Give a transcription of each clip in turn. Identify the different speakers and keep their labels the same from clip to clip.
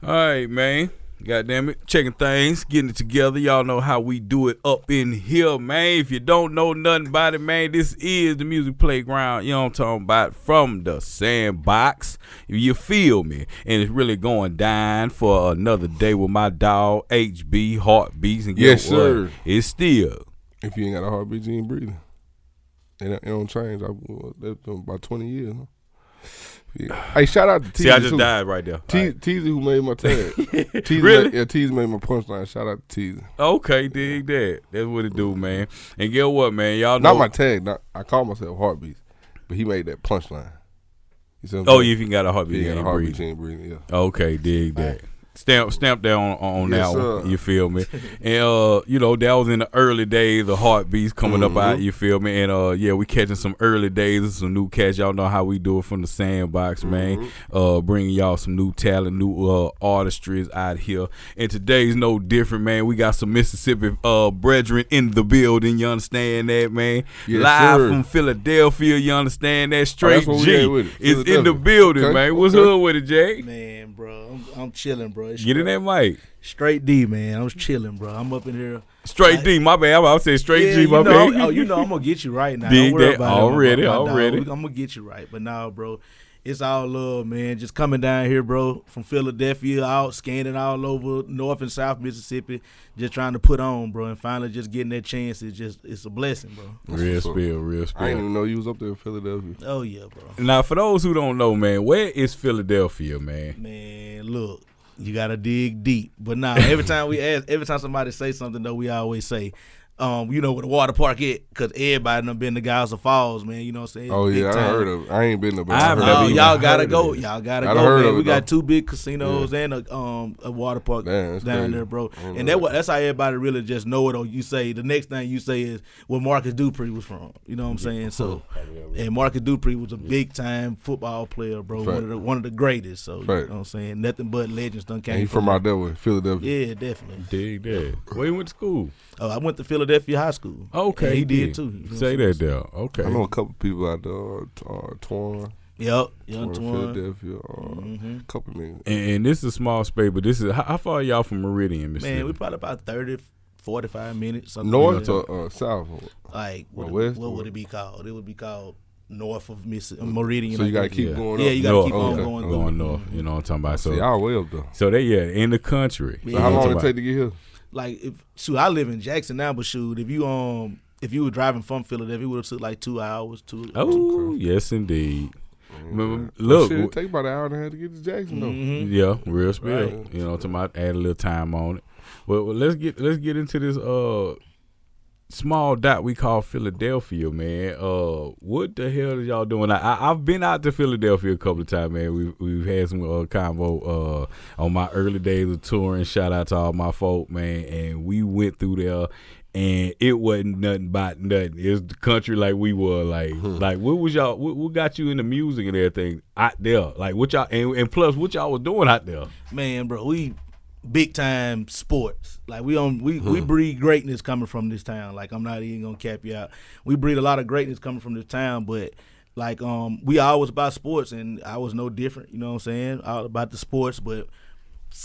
Speaker 1: All right, man. Goddamn it. Checking things, getting it together. Y'all know how we do it up in here, man. If you don't know nothing about it, man, this is the music playground. You know what I'm talking about? From the Sandbox. You feel me? And it's really going down for another day with my dog, HB, Heartbeatz. And
Speaker 2: yes, sir.
Speaker 1: What? It's still.
Speaker 2: If you ain't got a heartbeat, you ain't breathing. It don't change. That's about 20 years, huh? Yeah. Hey, shout out to Teasy.
Speaker 1: See, I just died right there.
Speaker 2: Teasy who made my tag. Teasy
Speaker 1: really?
Speaker 2: Teasy made my punchline. Shout out to Teasy.
Speaker 1: Okay, dig that. That's what it do, man. And get what, man? Y'all know.
Speaker 2: Not my tag. I call myself Heartbeatz, but he made that punchline.
Speaker 1: You see what I'm saying? If you got a heartbeat,
Speaker 2: you ain't breathing. Yeah.
Speaker 1: Okay, dig that. Stamp that on
Speaker 2: yes,
Speaker 1: that one. You feel me? And that was in the early days of Heartbeatz coming up out. You feel me? And we catching some early days of some new cats. Y'all know how we do it from the Sandbox, man. Bringing y'all some new talent, new artistries out here. And today's no different, man. We got some Mississippi brethren in the building. You understand that, man?
Speaker 3: Yes,
Speaker 1: Live
Speaker 3: sir.
Speaker 1: from Philadelphia. You understand that? Str8 D is in the
Speaker 3: Okay.
Speaker 1: building, man. What's up with it, Jay?
Speaker 3: Man, bro, I'm chilling, bro.
Speaker 1: Get in that mic.
Speaker 3: Str8 D, man. I'm chilling, bro. I'm up in here.
Speaker 1: Str8 D, my bad. I say Str8 G, my bad.
Speaker 3: I'm gonna get you right now.
Speaker 1: Dig
Speaker 3: Don't worry
Speaker 1: that.
Speaker 3: about
Speaker 1: Already.
Speaker 3: it. I'm gonna get you right. But now, bro, it's all love, man. Just coming down here, bro, from Philadelphia out, scanning all over North and South Mississippi, just trying to put on, bro, and finally just getting that chance. It's a blessing, bro.
Speaker 1: Real spill.
Speaker 2: I didn't even know you was up there in Philadelphia.
Speaker 3: Oh yeah, bro.
Speaker 1: Now, for those who don't know, man, where is Philadelphia, man?
Speaker 3: Man, look. You gotta dig deep, but now every time somebody say something, though, we always say, where the water park at, because everybody done been to Geyser Falls, man. You know what I'm saying?
Speaker 2: Oh yeah,
Speaker 3: Big
Speaker 2: I
Speaker 3: time.
Speaker 2: heard of it. I ain't been there, but
Speaker 1: I've
Speaker 2: I
Speaker 1: never
Speaker 2: heard
Speaker 1: even
Speaker 3: Y'all
Speaker 2: of
Speaker 3: gotta
Speaker 2: it.
Speaker 3: go. Y'all gotta
Speaker 2: I'd
Speaker 3: go,
Speaker 2: heard
Speaker 3: man.
Speaker 2: of
Speaker 3: We
Speaker 2: it,
Speaker 3: got
Speaker 2: though.
Speaker 3: 2 big casinos and a water park
Speaker 2: Damn,
Speaker 3: down
Speaker 2: crazy.
Speaker 3: there, bro.
Speaker 2: I ain't
Speaker 3: And
Speaker 2: know
Speaker 3: that's how everybody really just know it. Or you say the next thing you say is where Marcus Dupree was from. You know what I'm saying? So, and Marcus Dupree was a big time football player, bro.
Speaker 2: Fact.
Speaker 3: One of the greatest. So you know
Speaker 2: Fact.
Speaker 3: what I'm saying? Nothing but legends done came.
Speaker 2: And he from out there with Philadelphia.
Speaker 3: Yeah, definitely.
Speaker 1: Dig that. Where you went to school?
Speaker 3: Oh, I went to Philadelphia High School.
Speaker 1: Okay,
Speaker 3: And he
Speaker 1: dig.
Speaker 3: did too. You know what
Speaker 1: Say
Speaker 3: I'm
Speaker 1: that
Speaker 3: saying?
Speaker 1: there. Okay.
Speaker 2: I know a couple people out there. Twan.
Speaker 3: Yep, young Twan.
Speaker 2: Philadelphia. A couple niggas.
Speaker 1: And this is a small space, but this is how far are y'all from Meridian, Mississippi?
Speaker 3: Man, we probably about 30, 45 minutes. Something
Speaker 2: North
Speaker 3: like that.
Speaker 2: or south?
Speaker 3: Like what
Speaker 2: west
Speaker 3: would it be called? It would be called north of Meridian.
Speaker 2: So you gotta
Speaker 3: I think.
Speaker 2: keep going up.
Speaker 3: Yeah, you gotta keep
Speaker 1: North,
Speaker 3: on
Speaker 1: okay.
Speaker 3: going.
Speaker 1: Going north. You know what I'm talking about?
Speaker 2: So
Speaker 1: So,
Speaker 2: y'all way up there.
Speaker 1: so they in the country.
Speaker 3: Yeah.
Speaker 2: So how
Speaker 1: You know what
Speaker 2: long
Speaker 1: I'm
Speaker 2: it take to get here?
Speaker 3: Like I live in Jackson now, but if you were driving from Philadelphia, it would have took like 2 hours.
Speaker 1: Oh, yes, indeed. Remember,
Speaker 2: Well,
Speaker 1: look,
Speaker 2: shit, it take about an hour and a half to get to Jackson though.
Speaker 1: yeah, real spill.
Speaker 2: Right.
Speaker 1: You know, talking about add a little time on it. Well, let's get into this small dot we call Philadelphia, man. What the hell is y'all doing? I've been out to Philadelphia a couple of times, man. We've had some convo on my early days of touring. Shout out to all my folk, man. And we went through there. And it wasn't nothing but nothing. It was the country like we were. Like what was y'all? What got you into music and everything out there? Like what y'all and plus what y'all was doing out there?
Speaker 3: Man, bro, we big time sports. Like we breed greatness coming from this town. Like I'm not even gonna cap you out. We breed a lot of greatness coming from this town, but like we always about sports, and I was no different. You know what I'm saying? All about the sports, but.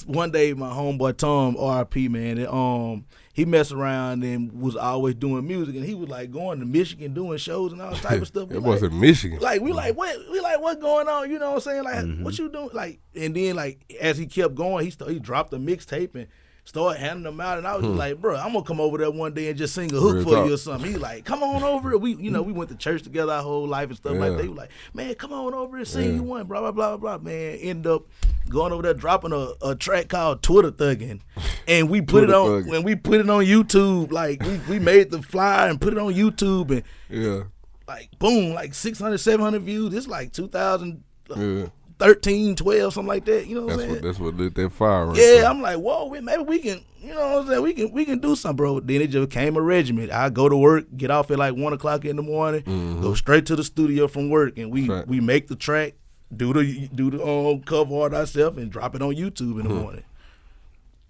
Speaker 3: One day, my homeboy Tom, RP, man, he messed around and was always doing music, and he was like going to Michigan doing shows and all type of stuff.
Speaker 2: It wasn't Michigan.
Speaker 3: Like we like what's going on? You know what I'm saying? Like what you doing? Like and then like as he kept going, he dropped a mixtape and started handing them out, and I was just like, bro, I'm gonna come over there one day and just sing a hook
Speaker 2: Real
Speaker 3: for
Speaker 2: talk.
Speaker 3: you or something. He like, come on over. We went to church together our whole life and stuff like that. He was like, man, come on over and sing you one, blah blah blah blah. Man, end up going over there dropping a track called Twitter Thuggin', and we put it on when we put it on YouTube. Like we made the flyer and put it on YouTube, and
Speaker 2: Yeah.
Speaker 3: like boom, like 600, 700 views. It's like 2000.
Speaker 2: Yeah.
Speaker 3: 13, 12, something like that. You know what I'm saying?
Speaker 2: That's what lit that fire right
Speaker 3: Yeah,
Speaker 2: there.
Speaker 3: I'm like, whoa, maybe we can, you know what I'm saying? We can do something, bro. Then it just became a regiment. I go to work, get off at like 1 o'clock in the morning, go straight to the studio from work, and we make the track, do the cover art ourselves, and drop it on YouTube in the morning.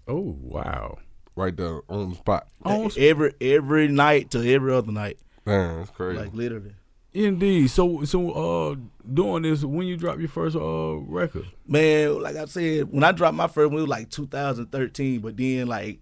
Speaker 1: Oh wow!
Speaker 2: Right there on the spot.
Speaker 3: Every night to every other night.
Speaker 2: Man, that's crazy.
Speaker 3: Like literally.
Speaker 1: Indeed. So doing this, when you drop your first record?
Speaker 3: Man, like I said, when I dropped my first one, it was like 2013. But then like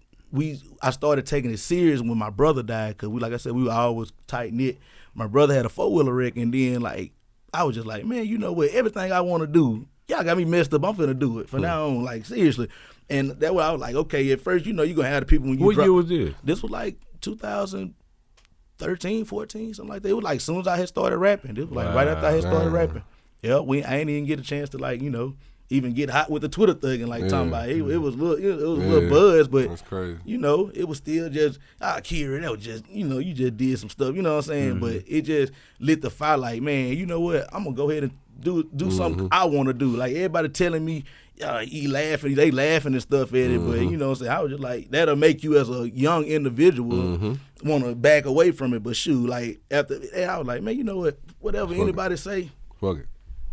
Speaker 3: I started taking it serious when my brother died, because like I said, we were always tight knit. My brother had a 4-wheeler wreck, and then like I was just like, man, you know what? Everything I want to do, y'all got me messed up. I'm finna do it from now on, like seriously. And that's what I was like, okay. At first, you know, you gonna have the people when you.
Speaker 1: What year was this?
Speaker 3: This was like 2013, 14, something like that. It was like as soon as I had started rapping. This was like right after I had started rapping. Yeah, I ain't even get a chance to like, you know, even get hot with the Twitter thug and like talking about it. It was a little buzz, but
Speaker 2: that's crazy.
Speaker 3: You know, it was still just Kira, that was just, you know, you just did some stuff, you know what I'm saying? But it just lit the fire like, man, you know what? I'm gonna go ahead and do something I want to do. Like everybody telling me, they laughing and stuff at it, but you know what I'm saying? I was just like, that'll make you as a young individual want to back away from it. But shoot, like after I was like, man, you know what? Whatever anybody say,
Speaker 2: fuck it.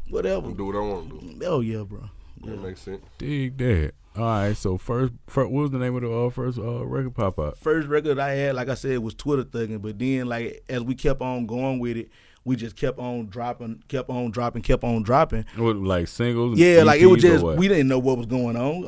Speaker 3: Whatever.
Speaker 2: I'm do what I want to do.
Speaker 3: Oh yeah, bro.
Speaker 2: That makes sense.
Speaker 1: Dig that. All right. So first, what was the name of the first record pop out?
Speaker 3: First record I had, like I said, was Twitter Thuggin'. But then, like as we kept on going with it, we just kept on dropping.
Speaker 1: What, like singles?
Speaker 3: Yeah, like it was
Speaker 1: EPs,
Speaker 3: just we didn't know what was going on.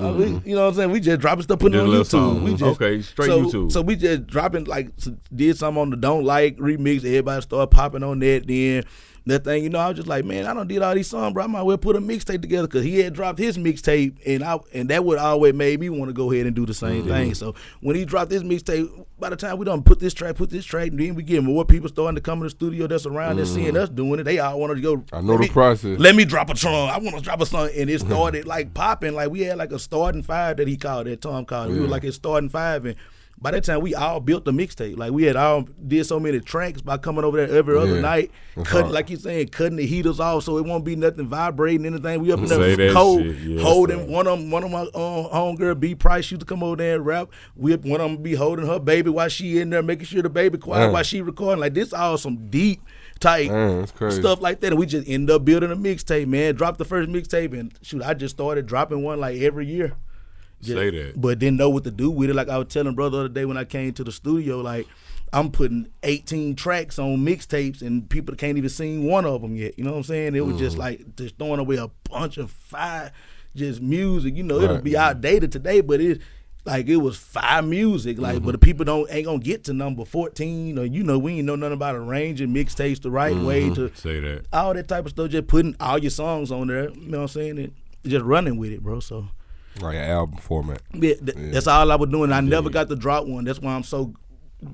Speaker 3: You know what I'm saying? We just dropping stuff, putting it on YouTube. We just,
Speaker 1: straight YouTube.
Speaker 3: So we just dropping, like did something on the Don't Like remix. Everybody started popping on that. Then that thing, you know, I was just like, man, I done did all these songs, bro. I might well put a mixtape together, because he had dropped his mixtape, and that would always made me want to go ahead and do the same thing. So when he dropped his mixtape, by the time we done put this track, and then we get more people starting to come in the studio that's around and seeing us doing it. They all wanted to go.
Speaker 2: I know the process.
Speaker 3: Let me drop a song. I want to drop a song, and it started like popping. Like we had like a starting five that he called, that Tom called. We were like his starting five, and by that time we all built the mixtape. Like we had all did so many tracks by coming over there every other night, cutting, like you saying, cutting the heaters off so it won't be nothing vibrating, anything. We up in there cold, holding one of my homegirl B Price used to come over there and rap. One of them be holding her baby while she in there, making sure the baby quiet while she recording. Like this all some deep type stuff like that, and we just end up building a mixtape, man. Dropped the first mixtape, and shoot, I just started dropping one like every year.
Speaker 1: Say that.
Speaker 3: But didn't know what to do with it. Like I was telling brother the other day when I came to the studio, like I'm putting 18 tracks on mixtapes and people can't even sing one of them yet. You know what I'm saying? It was just like just throwing away a bunch of fire, just music. You know, it'll be outdated today, but it was fire music. Like, but the people ain't gonna get to number 14, or you know, we ain't know nothing about arranging mixtapes the right way to
Speaker 1: say that.
Speaker 3: All that type of stuff. Just putting all your songs on there. You know what I'm saying? And just running with it, bro. So.
Speaker 2: Like an album format.
Speaker 3: Yeah, that's all I was doing. I never got to drop one. That's why I'm so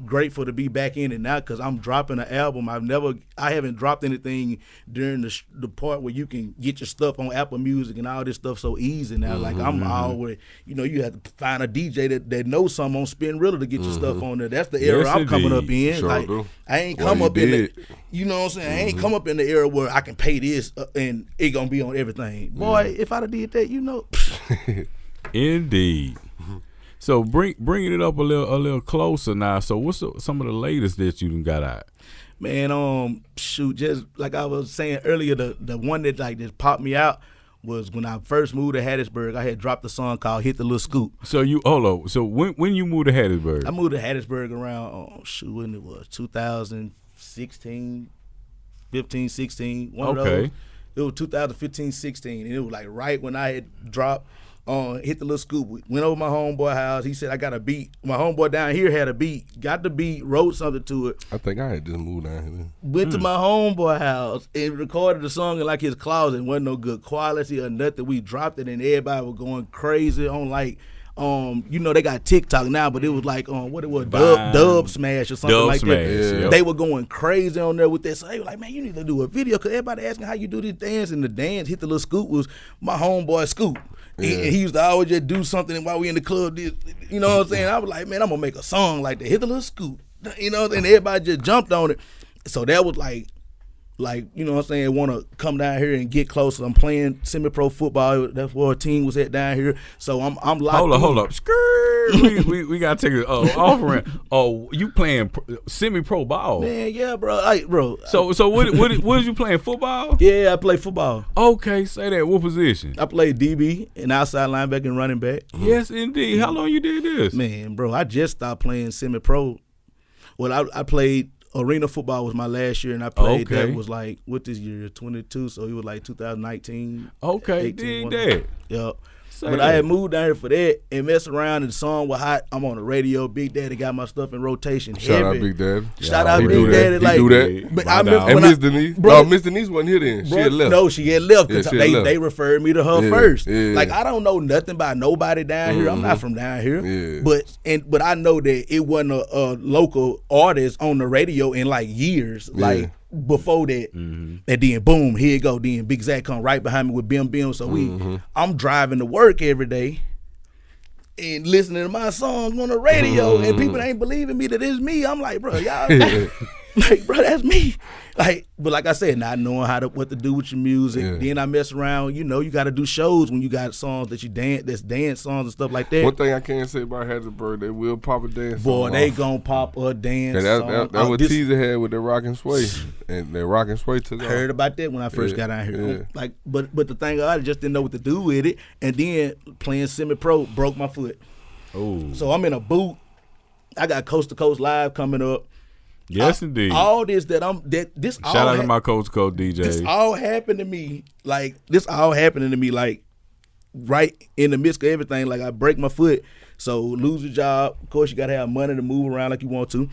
Speaker 3: grateful to be back in it now, because I'm dropping an album. I haven't dropped anything during the part where you can get your stuff on Apple Music and all this stuff so easy now. Like I'm always, you know, you have to find a DJ that knows something on Spin Rilla to get your stuff on there. That's the era I'm coming up in.
Speaker 2: Sure
Speaker 3: like
Speaker 2: do.
Speaker 3: I ain't come up in the, you know what I'm saying? I ain't come up in the era where I can pay this and it gonna be on everything. Boy, if I'd have did that, you know.
Speaker 1: Indeed. So bringing it up a little closer now. So what's some of the latest that you done got out?
Speaker 3: Man, shoot, just like I was saying earlier, the one that like just popped me out was when I first moved to Hattiesburg. I had dropped a song called "Hit the Little Scoop."
Speaker 1: So hold on. So when you moved to Hattiesburg?
Speaker 3: I moved to Hattiesburg around when it was 2016, 15, 16. One of those. It was 2015, 16, and it was like right when I had dropped. Hit the Little Scoop. We went over my homeboy house. He said, I got a beat. My homeboy down here had a beat. Got the beat, wrote something to it.
Speaker 2: I think I had just moved down here.
Speaker 3: Went to my homeboy house and recorded the song in like his closet. It wasn't no good quality or nothing. We dropped it and everybody was going crazy on like, you know, they got TikTok now, but it was like what it was, Dub Smash or something like that.
Speaker 1: Yeah.
Speaker 3: They were going crazy on there with that. So they were like, man, you need to do a video, because everybody asking how you do this dance, and the dance Hit the Little Scoop was my homeboy Scoop. He used to always just do something while we in the club. You know what I'm saying? I was like, man, I'm gonna make a song like that. Hit the Little Scoop. You know, and everybody just jumped on it. So that was like, you know what I'm saying, want to come down here and get closer. I'm playing semi-pro football. That's where our team was at down here. So I'm locked.
Speaker 1: Hold up. we gotta take it offering. Oh, you playing semi-pro ball?
Speaker 3: Man, yeah, bro.
Speaker 1: So what was you playing, football?
Speaker 3: Yeah, I play football.
Speaker 1: Okay, say that. What position?
Speaker 3: I played DB and outside linebacker and running back.
Speaker 1: Yes, indeed. How long you did this?
Speaker 3: Man, bro, I just stopped playing semi-pro. Well, I played arena football was my last year, and I played.
Speaker 1: Okay.
Speaker 3: That was like what this year, 22. So it was like 2019.
Speaker 1: Okay,
Speaker 3: 18,
Speaker 1: dig that.
Speaker 3: Yep.
Speaker 1: Say
Speaker 3: But I
Speaker 1: that.
Speaker 3: had moved down here for that and messed around, and the song was hot. I'm on the radio. Big Daddy got my stuff in rotation.
Speaker 2: Shout out
Speaker 3: heavy.
Speaker 2: Big Daddy.
Speaker 3: Shout
Speaker 1: Yeah,
Speaker 3: out
Speaker 1: he
Speaker 3: Big
Speaker 1: do that.
Speaker 3: Daddy.
Speaker 2: He
Speaker 3: Like,
Speaker 2: do that.
Speaker 3: but
Speaker 1: My
Speaker 3: I remember
Speaker 1: dog.
Speaker 2: And
Speaker 3: when I,
Speaker 2: Miss Denise.
Speaker 3: Bro-
Speaker 2: No, Miss Denise wasn't here then. She had left.
Speaker 3: No, she had left because
Speaker 2: Yeah, she had left.
Speaker 3: they referred me to her
Speaker 2: Yeah,
Speaker 3: first.
Speaker 2: yeah.
Speaker 3: Like I don't know nothing about nobody down here. I'm not from down here.
Speaker 2: Yeah.
Speaker 3: But I know that it wasn't a local artist on the radio in like years. Like before that, and then boom, here you go. Then Big Zach come right behind me with Bim Bim. So I'm driving to work every day and listening to my songs on the radio, and people ain't believing me that it's me. I'm like, bro, y'all, like, bro, that's me. Like, but like I said, not knowing what to do with your music.
Speaker 2: Yeah.
Speaker 3: Then I mess around. You know, you got to do shows when you got songs that you dance, that's dance songs and stuff like that.
Speaker 2: One thing I can't say about Hattiesburg, they will pop a dance
Speaker 3: Boy,
Speaker 2: song
Speaker 3: they
Speaker 2: off.
Speaker 3: gonna pop a dance
Speaker 2: And
Speaker 3: song.
Speaker 2: that what
Speaker 3: This-
Speaker 2: Teaser had with the Rock and Sway. And the Rock and Sway took
Speaker 3: I
Speaker 2: off.
Speaker 3: heard about that when I first
Speaker 2: Yeah,
Speaker 3: got out here.
Speaker 2: yeah.
Speaker 3: Like, but the thing I just didn't know what to do with it, and then playing semi-pro broke my foot.
Speaker 1: Oh,
Speaker 3: So I'm in a boot. I got Coast to Coast Live coming up.
Speaker 1: yes, indeed.
Speaker 3: All this this
Speaker 1: Shout
Speaker 3: all
Speaker 1: out to my coach
Speaker 3: this
Speaker 1: DJ.
Speaker 3: all happened to me like right in the midst of everything. Like I break my foot, so lose your job. Of course, you gotta have money to move around like you want to.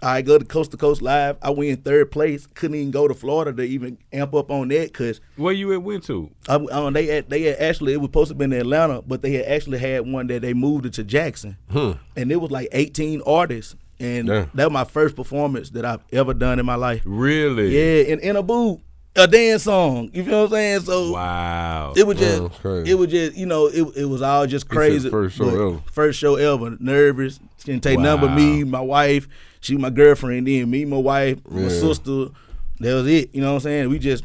Speaker 3: I go to Coast Live. I win third place. Couldn't even go to Florida to even amp up on that because
Speaker 1: Where you went to?
Speaker 3: they had actually, it was supposed to be in Atlanta, but they had actually had one that they moved it to Jackson, and it was like 18 artists. And
Speaker 2: Damn.
Speaker 3: that was my first performance that I've ever done in my life.
Speaker 1: Really?
Speaker 3: Yeah, in a booth, a dance song. You feel what I'm saying? So
Speaker 1: Wow.
Speaker 3: it was just,
Speaker 2: that's crazy.
Speaker 3: it was just, it was all just
Speaker 2: He said
Speaker 3: crazy.
Speaker 2: first show
Speaker 3: But
Speaker 2: ever.
Speaker 3: First show ever. Nervous. Didn't take nothing but me, my wife. She my girlfriend. Then me, my wife, my
Speaker 2: Yeah.
Speaker 3: sister. That was it. You know what I'm saying? We just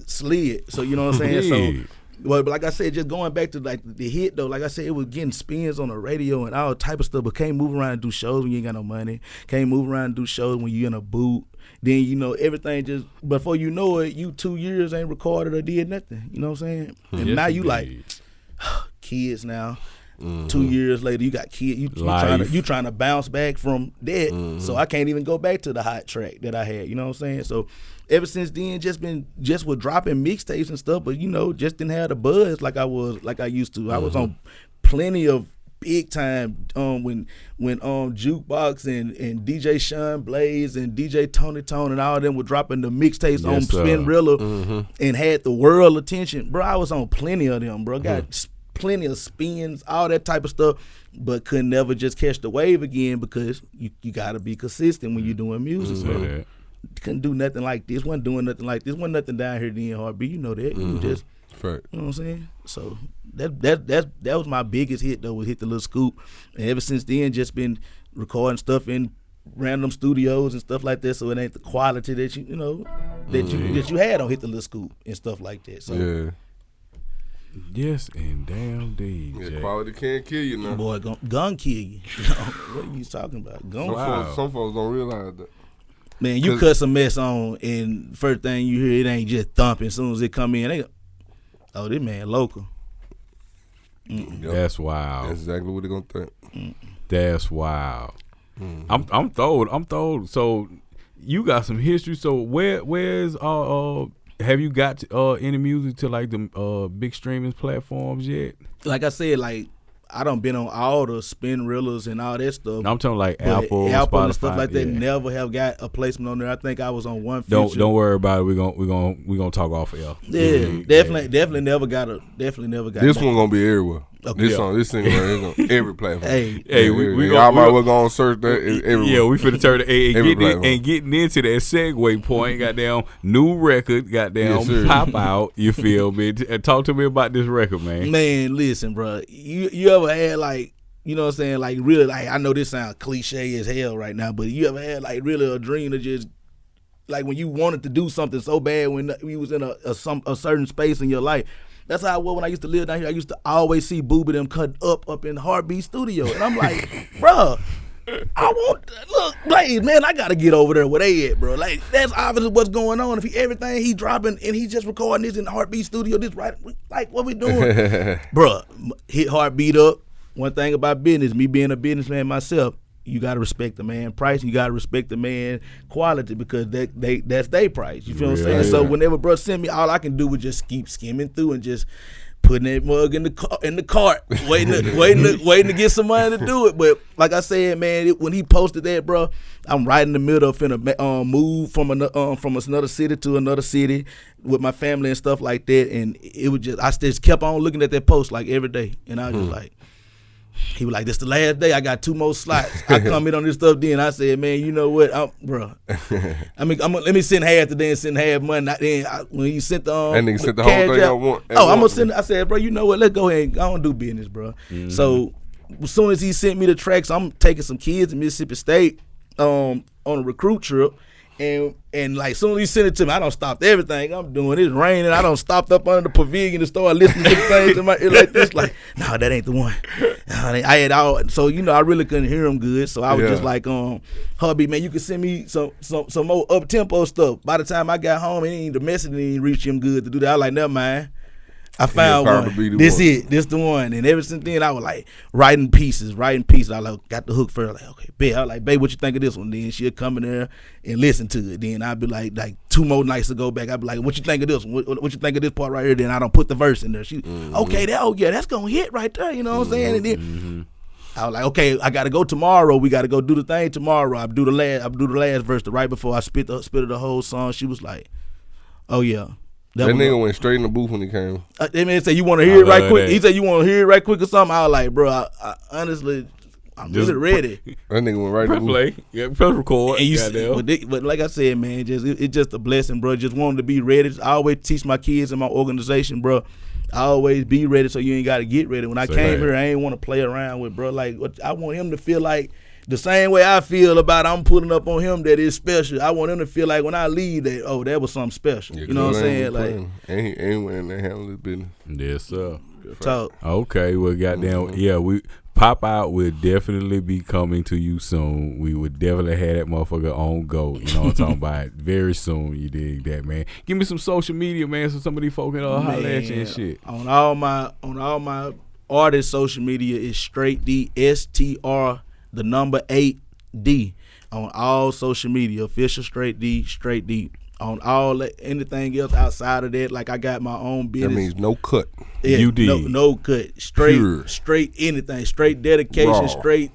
Speaker 3: slid. So you know what I'm saying?
Speaker 1: Yeah.
Speaker 3: So. But like I said, just going back to like the hit though, like I said, it was getting spins on the radio and all type of stuff. But can't move around and do shows when you ain't got no money. Can't move around and do shows when you in a boot. Then everything just before you know it, you 2 years ain't recorded or did nothing. You know what I'm saying? And
Speaker 1: Yes,
Speaker 3: now you like
Speaker 1: indeed.
Speaker 3: kids now. 2 years later, you got kids. You
Speaker 1: Life.
Speaker 3: trying to bounce back from that. So I can't even go back to the hot track that I had. You know what I'm saying? So ever since then, just with dropping mixtapes and stuff, but just didn't have the buzz like I used to. I was on plenty of big time when Jukebox and DJ Sean Blaze and DJ Tony Tone and all of them were dropping the mixtapes on
Speaker 1: Yes, sir.
Speaker 3: Spinrilla and had the world attention. Bro, I was on plenty of them, bro. Got plenty of spins, all that type of stuff, but could never just catch the wave again because you got to be consistent when you're doing music.
Speaker 1: Say
Speaker 3: So
Speaker 1: that.
Speaker 3: couldn't do nothing like this. Wasn't doing nothing like this. Wasn't nothing down here then Heartbeat. You know that. You just,
Speaker 2: Fact.
Speaker 3: you know what I'm saying? So that was my biggest hit though, was Hit the Little Scoop. And ever since then, just been recording stuff in random studios and stuff like that. So it ain't the quality that you had on Hit the Little Scoop and stuff like that. So
Speaker 2: Yeah.
Speaker 1: Yes, and damn DJ.
Speaker 2: Yeah, quality can't kill you now.
Speaker 3: boy, gun kill you. What are you talking about? Gun.
Speaker 1: Wow.
Speaker 2: Some folks don't realize that.
Speaker 3: Man, you
Speaker 2: 'Cause-
Speaker 3: cut some mess on, and first thing you hear, it ain't just thumping. As soon as it come in, they go, oh, this man local.
Speaker 2: Yep.
Speaker 1: That's wild.
Speaker 2: That's exactly what they're gonna think.
Speaker 1: That's wild. I'm thrilled. So you got some history. So where's have you got any music to like the big streaming platforms yet?
Speaker 3: Like I said, like I done been on all the Spinrillas and all that stuff.
Speaker 1: I'm talking like
Speaker 3: but
Speaker 1: Apple,
Speaker 3: Apple
Speaker 1: Spotify,
Speaker 3: and stuff like that.
Speaker 1: yeah.
Speaker 3: Never have got a placement on there. I think I was on one feature.
Speaker 1: Don't worry about it. We're gonna talk off air.
Speaker 3: Yeah, definitely never got.
Speaker 2: This
Speaker 3: that.
Speaker 2: one gonna be everywhere.
Speaker 3: Okay.
Speaker 2: This
Speaker 3: Yeah.
Speaker 2: song, this single, is on every platform.
Speaker 3: Hey,
Speaker 1: we
Speaker 2: y'all might
Speaker 1: gonna
Speaker 2: well go and search that. It's everywhere.
Speaker 1: Yeah, we finna turn the
Speaker 2: Every platform.
Speaker 1: getting into that segue point. Goddamn new record. Goddamn
Speaker 2: Yes, sir.
Speaker 1: pop out. You feel me? Talk to me about this record, man.
Speaker 3: Man, listen, bro. You ever had like, you know what I'm saying, like really, like I know this sounds cliche as hell right now, but you ever had like really a dream to just like when you wanted to do something so bad when you was in a certain space in your life. That's how I was when I used to live down here. I used to always see Booba them cut up in Heartbeatz studio, and I'm like, bro, look, Blaze, man, I gotta get over there where they at, bro. Like that's obviously what's going on. If everything he dropping and he just recording this in the Heartbeatz studio, this right, like what we doing, bro? Hit Heartbeat up. One thing about business, me being a businessman myself, you gotta respect the man price. You gotta respect the man quality because that's their price. You feel what I'm saying? So whenever bro send me, all I can do was just keep skimming through and just putting that mug in the cart, waiting to get some money to do it. But like I said, man, when he posted that, bro, I'm right in the middle of finna move from another city to another city with my family and stuff like that. And it was just I just kept on looking at that post like every day, and I was just like. He was like, "This the last day. I got 2 more slots. I comment on this stuff." Then I said, "Man, you know what, bro? I mean, let me send half today and send half money." Then when you sent the
Speaker 2: and nigga sent the whole thing I want.
Speaker 3: I'm gonna send. I said, "Bro, you know what? Let's go ahead. I don't do business, bro." Mm-hmm. So as soon as he sent me the tracks, I'm taking some kids to Mississippi State on a recruit trip. And like soon as he sent it to me, I don't stopped everything I'm doing. It's raining. I don't stopped up under the pavilion to start listening to things in my ear like this. Like, no, that ain't the one. I had all so I really couldn't hear him good. So I was just like, hubby, man, you can send me some more up tempo stuff. By the time I got home, the message didn't reach him good to do that. I was like, never mind. I found one. This the one. And ever since then, I was like writing pieces. I like got the hook first. Like, okay, babe. I was like, babe, what you think of this one? Then she'll come in there and listen to it. Then I'd be like 2 more nights to go back. I'd be like, what you think of this one? What you think of this part right here? Then I don't put the verse in there. She, okay, that's gonna hit right there. You know what I'm saying? And then I was like, okay, I gotta go tomorrow. We gotta go do the thing tomorrow. I do the last verse right before I spit the whole song. She was like, oh yeah.
Speaker 2: That nigga went straight in the booth when he came.
Speaker 3: That man said, you want to hear it right quick? He said, you want to hear it right quick or something? I was like, bro, I honestly, I'm just ready.
Speaker 2: That nigga went right in the booth.
Speaker 1: Play. Yeah, press record.
Speaker 3: But like I said, man, it's just a blessing, bro. Just wanting to be ready. I always teach my kids in my organization, bro. I always be ready so you ain't got to get ready. When I came here, I ain't want to play around with, bro. Like, I want him to feel like the same way I feel about I'm putting up on him that is special. I want him to feel like when I leave that, that was something special. Yeah, you know what I'm saying? Like,
Speaker 2: and he ain't winning that handle his business.
Speaker 1: Yes, sir.
Speaker 3: Talk.
Speaker 1: Okay, well, goddamn, we Pop Out will definitely be coming to you soon. We would definitely have that motherfucker on go. You know what I'm talking about? Very soon. You dig that, man? Give me some social media, man, so some of these folks can holler at you and shit.
Speaker 3: On all my artist social media is Str8 D, STR. The number 8 D on all social media, official Str8 D. On all anything else outside of that, like I got my own business.
Speaker 2: That means no cut.
Speaker 3: Yeah,
Speaker 1: you did
Speaker 3: no cut. Straight anything. Straight dedication.
Speaker 2: Raw.
Speaker 3: Straight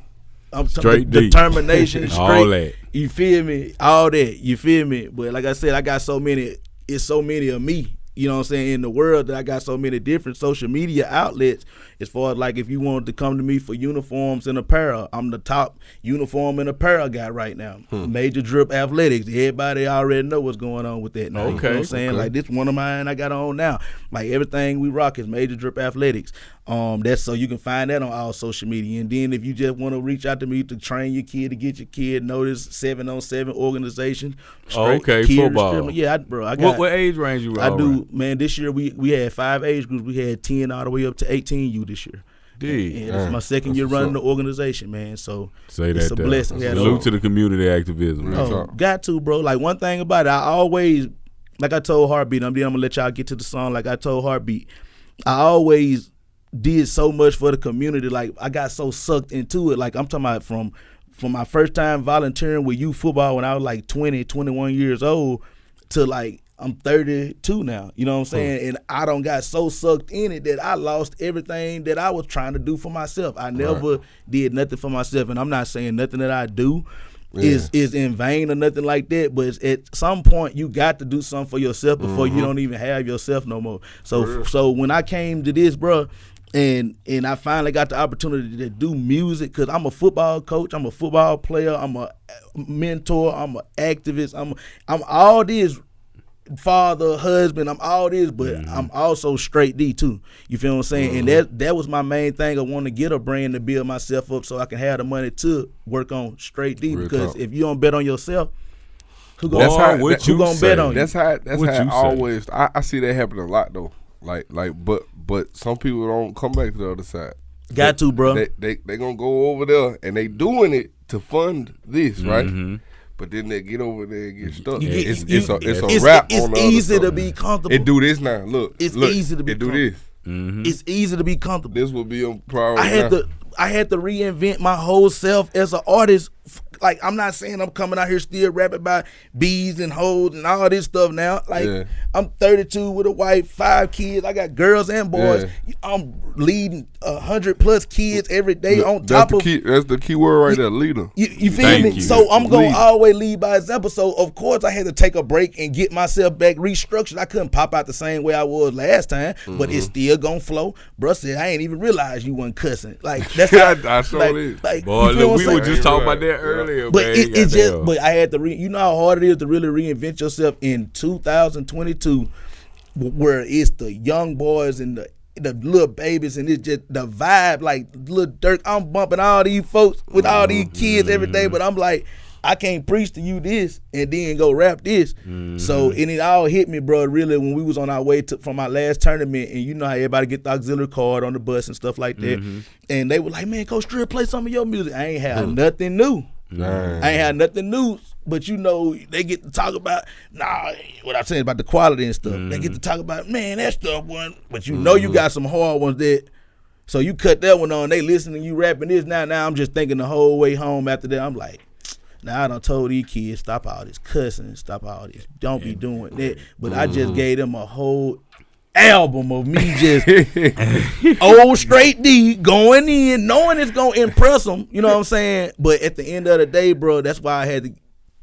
Speaker 1: D.
Speaker 3: Determination. Straight.
Speaker 1: All that.
Speaker 3: You feel me? All that. You feel me? But like I said, I got so many. It's so many of me. You know what I'm saying, in the world that I got so many different social media outlets as far as like if you wanted to come to me for uniforms and apparel, I'm the top uniform and apparel guy right now. Major Drip Athletics. Everybody already know what's going on with that now.
Speaker 1: Okay.
Speaker 3: You know what I'm saying?
Speaker 2: Okay.
Speaker 3: Like this one of mine I got on now. Like everything we rock is Major Drip Athletics. That's so you can find that on all social media. And then if you just want to reach out to me to train your kid, to get your kid noticed, 7-on-7 organization.
Speaker 1: Okay, football.
Speaker 3: Yeah, I got.
Speaker 1: What age range you?
Speaker 3: I do, man. This year we had 5 age groups. We had 10 all the way up to 18U this year. And it's my second year running the organization, man. So it's a blessing.
Speaker 1: Salute to the community activism.
Speaker 3: Got to, bro. Like one thing about it, I always, like I told Heartbeat, I'm gonna let y'all get to the song. Like I told Heartbeat, I always did so much for the community. Like I got so sucked into it. Like I'm talking about from my first time volunteering with youth football when I was like 20, 21 years old to like I'm 32 now. You know what I'm saying? And I done got so sucked in it that I lost everything that I was trying to do for myself. I never did nothing for myself. And I'm not saying nothing that I do is in vain or nothing like that, but at some point you got to do something for yourself before you don't even have yourself no more. So when I came to this, bro, and I finally got the opportunity to do music because I'm a football coach, I'm a football player, I'm a mentor, I'm an activist, I'm all this, father, husband, I'm all this, but I'm also Str8 D too. You feel what I'm saying? And that was my main thing. I want to get a brand to build myself up so I can have the money to work on Str8 D. Because if you don't bet on yourself, who gonna bet on you?
Speaker 2: That's how I always. I see that happen a lot though. But some people don't come back to the other side.
Speaker 3: Got to, bro.
Speaker 2: They gonna go over there and they doing it to fund this, right? But then they get over there and get stuck. It's a wrap on the other
Speaker 3: easy
Speaker 2: stuff.
Speaker 3: to be comfortable.
Speaker 2: It do this now. Look,
Speaker 3: easy to be
Speaker 2: do this.
Speaker 3: It's easy to be comfortable.
Speaker 2: This will be a priority.
Speaker 3: I had I had to reinvent my whole self as an artist. Like, I'm not saying I'm coming out here still rapping about bees and hoes and all this stuff now. Like, I'm 32 with a wife, 5 kids. I got girls and boys. I'm leading 100+ kids every day on top of.
Speaker 2: That's the key word right there, leader.
Speaker 3: You feel me? So I'm going to always lead by example. So, of course, I had to take a break and get myself back restructured. I couldn't pop out the same way I was last time, but it's still going to flow. Bruh said, I ain't even realize you wasn't cussing. Like, that's how.
Speaker 2: I sure did.
Speaker 3: Like,
Speaker 1: boy, look, we were just talking about that earlier.
Speaker 3: But
Speaker 1: man,
Speaker 3: it's just, but I had to you know how hard it is to really reinvent yourself in 2022, where it's the young boys and the little babies, and it's just the vibe, like Lil Durk. I'm bumping all these folks with all these kids every day, but I'm like, I can't preach to you this and then go rap this. So, and it all hit me, bro, really, when we was on our way from our last tournament, and you know how everybody get the auxiliary card on the bus and stuff like that. And they were like, man, Coach Str8, play some of your music. I ain't had nothing new. I ain't had nothing new, but you know, they get to talk about, what I'm saying about the quality and stuff. They get to talk about, man, that stuff one, but you know you got some hard ones that, so you cut that one on, they listening, you rapping this now I'm just thinking the whole way home after that, I'm like, now I done told these kids, stop all this cussing, stop all this, don't be doing that. But I just gave them a whole album of me just old Str8 D going in, knowing it's gonna impress them. You know what I'm saying? But at the end of the day, bro, that's why I had to,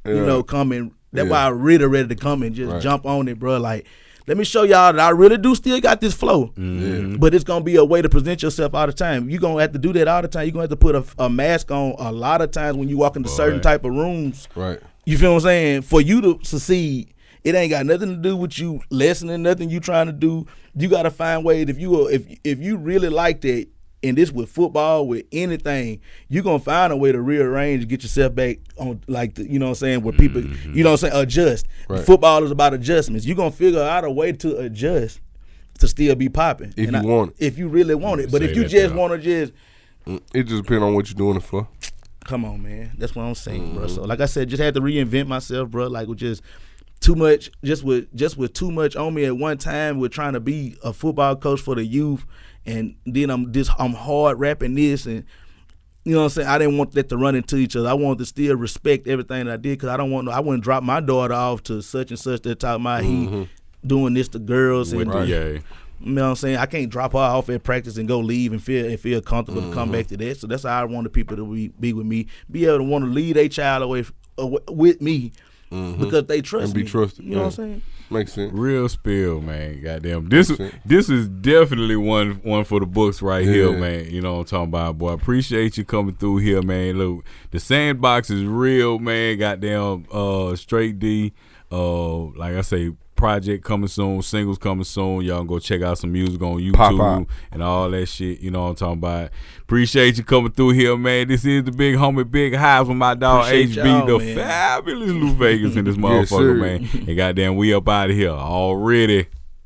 Speaker 3: you know, come in. That's why I really ready to come and just jump on it, bro. Like, let me show y'all that I really do still got this flow. But it's gonna be a way to present yourself all the time. You're gonna have to do that all the time. You're gonna have to put a mask on a lot of times when you walk into certain type of rooms.
Speaker 2: Right.
Speaker 3: You feel what I'm saying? For you to succeed, it ain't got nothing to do with you lessening nothing you trying to do. You got to find ways. If you really like that, and this with football, with anything, you going to find a way to rearrange, get yourself back on, like, you know what I'm saying, where people, you know what I'm saying, adjust.
Speaker 2: Right.
Speaker 3: Football is about adjustments. You're going to figure out a way to adjust to still be popping.
Speaker 2: If you want it.
Speaker 3: If you really want it. But if you just want to just.
Speaker 2: It just depends on what you're doing it for.
Speaker 3: Come on, man. That's what I'm saying, bro. So, like I said, just had to reinvent myself, bro. Like, with just too much, just with too much on me at one time with trying to be a football coach for the youth, and then I'm hard rapping this, and you know what I'm saying, I didn't want that to run into each other. I wanted to still respect everything that I did, because I wouldn't drop my daughter off to such and such that talking about he doing this to girls and you know what I'm saying, I can't drop her off at practice and go leave and feel comfortable to come back to that. So that's how I wanted people to be with me, be able to want to lead a child away with me. Because they trust
Speaker 2: and be
Speaker 3: me.
Speaker 2: trusted.
Speaker 3: You know what I'm saying?
Speaker 2: Makes sense.
Speaker 1: Real spill, man. Goddamn. This is definitely one for the books right here, man. You know what I'm talking about, boy. Appreciate you coming through here, man. Look, the Sandbox is real, man. Goddamn, Str8 D. Like I say, project coming soon, singles coming soon. Y'all go check out some music on YouTube and all that shit. You know what I'm talking about. Appreciate you coming through here, man. This is the big homie, Big Highs with my dog HB, the man. Fabulous Lou Vegas in this motherfucker, man. And goddamn, we up out of here already.